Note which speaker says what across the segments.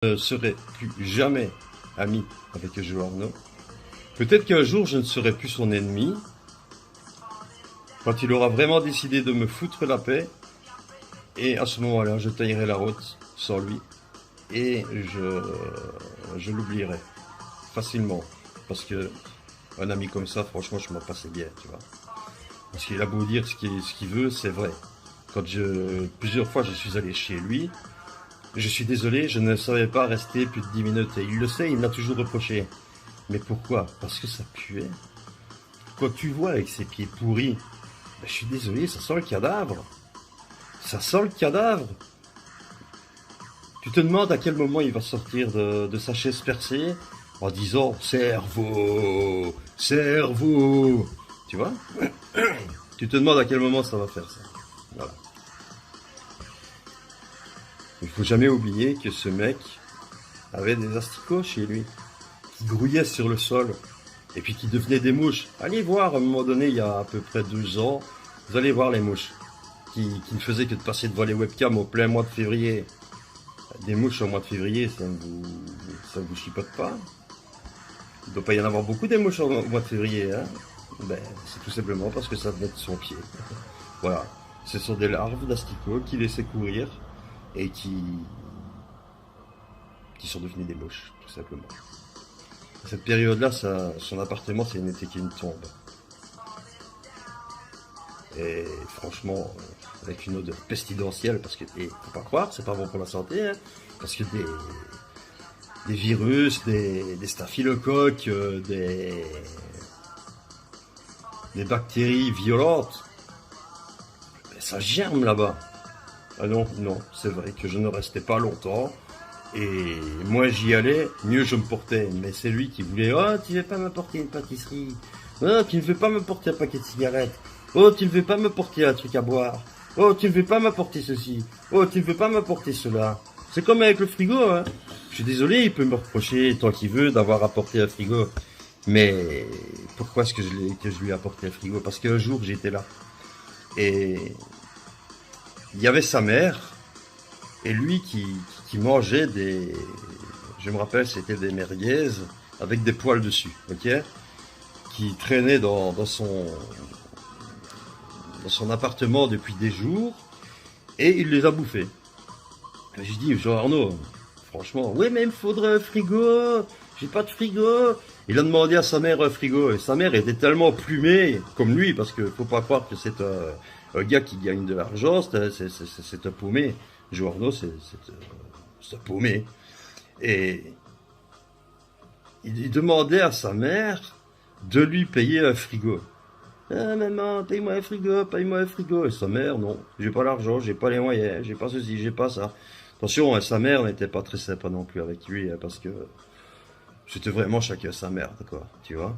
Speaker 1: Ne serai plus jamais ami avec Joe Arnaud. Peut-être qu'un jour je ne serai plus son ennemi, quand il aura vraiment décidé de me foutre la paix, et à ce moment-là je taillerai la route sans lui, et je l'oublierai facilement. Parce que un ami comme ça, franchement, je m'en passais bien, tu vois. Parce qu'il a beau dire ce qu'il veut, c'est vrai. Plusieurs fois je suis allé chez lui, je suis désolé, je ne savais pas rester plus de 10 minutes. Et il le sait, il me l'a toujours reproché. Mais pourquoi? Parce que ça puait. Quand tu vois avec ses pieds pourris, ben, je suis désolé, ça sent le cadavre. Ça sent le cadavre. Tu te demandes à quel moment il va sortir de sa chaise percée en disant cerveau, cerveau. Tu vois? Tu te demandes à quel moment ça va faire ça. Voilà. Il faut jamais oublier que ce mec avait des asticots chez lui, qui grouillaient sur le sol, et puis qui devenaient des mouches. Allez voir, à un moment donné, il y a à peu près 2 ans, vous allez voir les mouches, qui ne faisaient que de passer devant les webcams au plein mois de février. Des mouches au mois de février, ça ne vous chipote pas? Il ne doit pas y en avoir beaucoup des mouches au mois de février, hein? Ben, c'est tout simplement parce que ça venait de son pied. Voilà. Ce sont des larves d'asticots qui laissaient courir et qui sont devenues des mouches, tout simplement. À cette période-là, son appartement, ça n'était qu'une tombe. Et franchement, avec une odeur pestilentielle, parce que, et faut pas croire, c'est pas bon pour la santé, hein, parce que des virus, des staphylocoques, des bactéries violentes, ben, ça germe là-bas. Ah non, non, c'est vrai que je ne restais pas longtemps. Et moins j'y allais, mieux je me portais. Mais c'est lui qui voulait, oh, tu veux pas m'apporter une pâtisserie? Oh, tu ne veux pas m'apporter un paquet de cigarettes? Oh, tu ne veux pas m'apporter un truc à boire? Oh, tu ne veux pas m'apporter ceci? Oh, tu ne veux pas m'apporter cela? C'est comme avec le frigo, hein. Je suis désolé, il peut me reprocher tant qu'il veut d'avoir apporté un frigo. Mais pourquoi est-ce que je lui ai apporté un frigo? Parce qu'un jour j'étais là. Et il y avait sa mère et lui qui mangeait je me rappelle, c'était des merguez avec des poils dessus, ok, qui traînaient dans son appartement depuis des jours, et il les a bouffés. J'ai dit, Jean Arnaud, franchement, oui, mais il me faudrait un frigo, j'ai pas de frigo. Il a demandé à sa mère un frigo, et sa mère était tellement plumée, comme lui, parce que faut pas croire que c'est un gars qui gagne de l'argent, c'est un paumé. Jean Arnaud, c'est un paumé. Et il demandait à sa mère de lui payer un frigo. Ah, maman, paye-moi un frigo, paye-moi un frigo. Et sa mère, non, j'ai pas l'argent, j'ai pas les moyens, j'ai pas ceci, j'ai pas ça. Attention, hein, sa mère n'était pas très sympa non plus avec lui, hein, parce que c'était vraiment chacun sa merde, quoi, tu vois.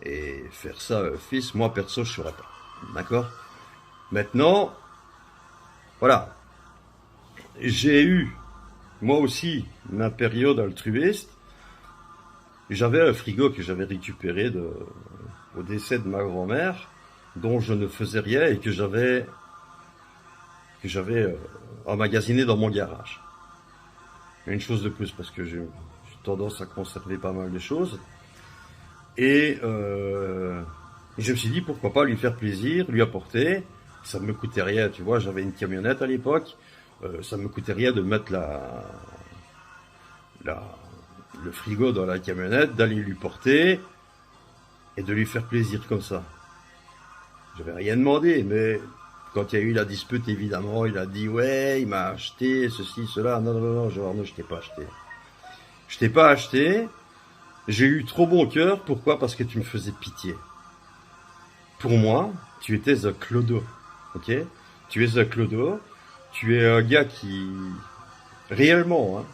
Speaker 1: Et faire ça, fils, moi perso, je saurais pas. D'accord? Maintenant, voilà. J'ai eu, moi aussi, ma période altruiste. J'avais un frigo que j'avais récupéré au décès de ma grand-mère, dont je ne faisais rien et que j'avais emmagasiné dans mon garage. Une chose de plus, parce que j'ai tendance à conserver pas mal de choses. Et je me suis dit, pourquoi pas lui faire plaisir, lui apporter. Ça ne me coûtait rien, tu vois, j'avais une camionnette à l'époque. Ça ne me coûtait rien de mettre la, le frigo dans la camionnette, d'aller lui porter et de lui faire plaisir comme ça. J'avais rien demandé, mais quand il y a eu la dispute, évidemment, il a dit ouais, il m'a acheté ceci, cela. Non, non, non, non, genre, non, je t'ai pas acheté. Je t'ai pas acheté. J'ai eu trop bon cœur. Pourquoi? Parce que tu me faisais pitié. Pour moi, tu étais un clodo. Ok? Tu es un clodo. Tu es un gars qui, réellement, hein,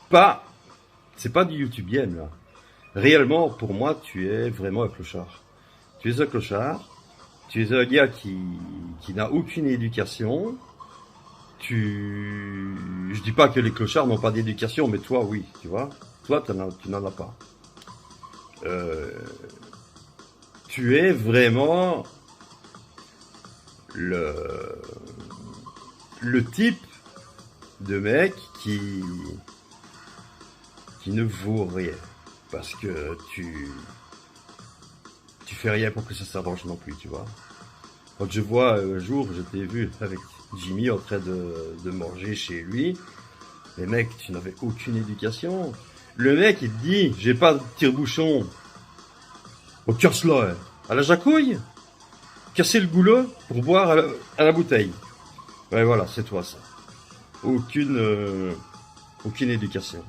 Speaker 1: pas, c'est pas du YouTubienne, là. Réellement, pour moi, tu es vraiment un clochard. Tu es un clochard. Tu es un gars qui n'a aucune éducation. Je dis pas que les clochards n'ont pas d'éducation, mais toi, oui, tu vois. Toi, tu n'en as pas. Euh, Tu es vraiment le, le type de mec qui ne vaut rien. Parce que tu fais rien pour que ça s'arrange non plus, tu vois. Quand je vois un jour, je t'ai vu avec Jimmy en train de manger chez lui, mais mec, tu n'avais aucune éducation. Le mec, il te dit, j'ai pas de tire-bouchon. Au casse-là, hein. À la jacouille, casser le goulot pour boire à la bouteille. Ouais, voilà, c'est toi ça. Aucune éducation.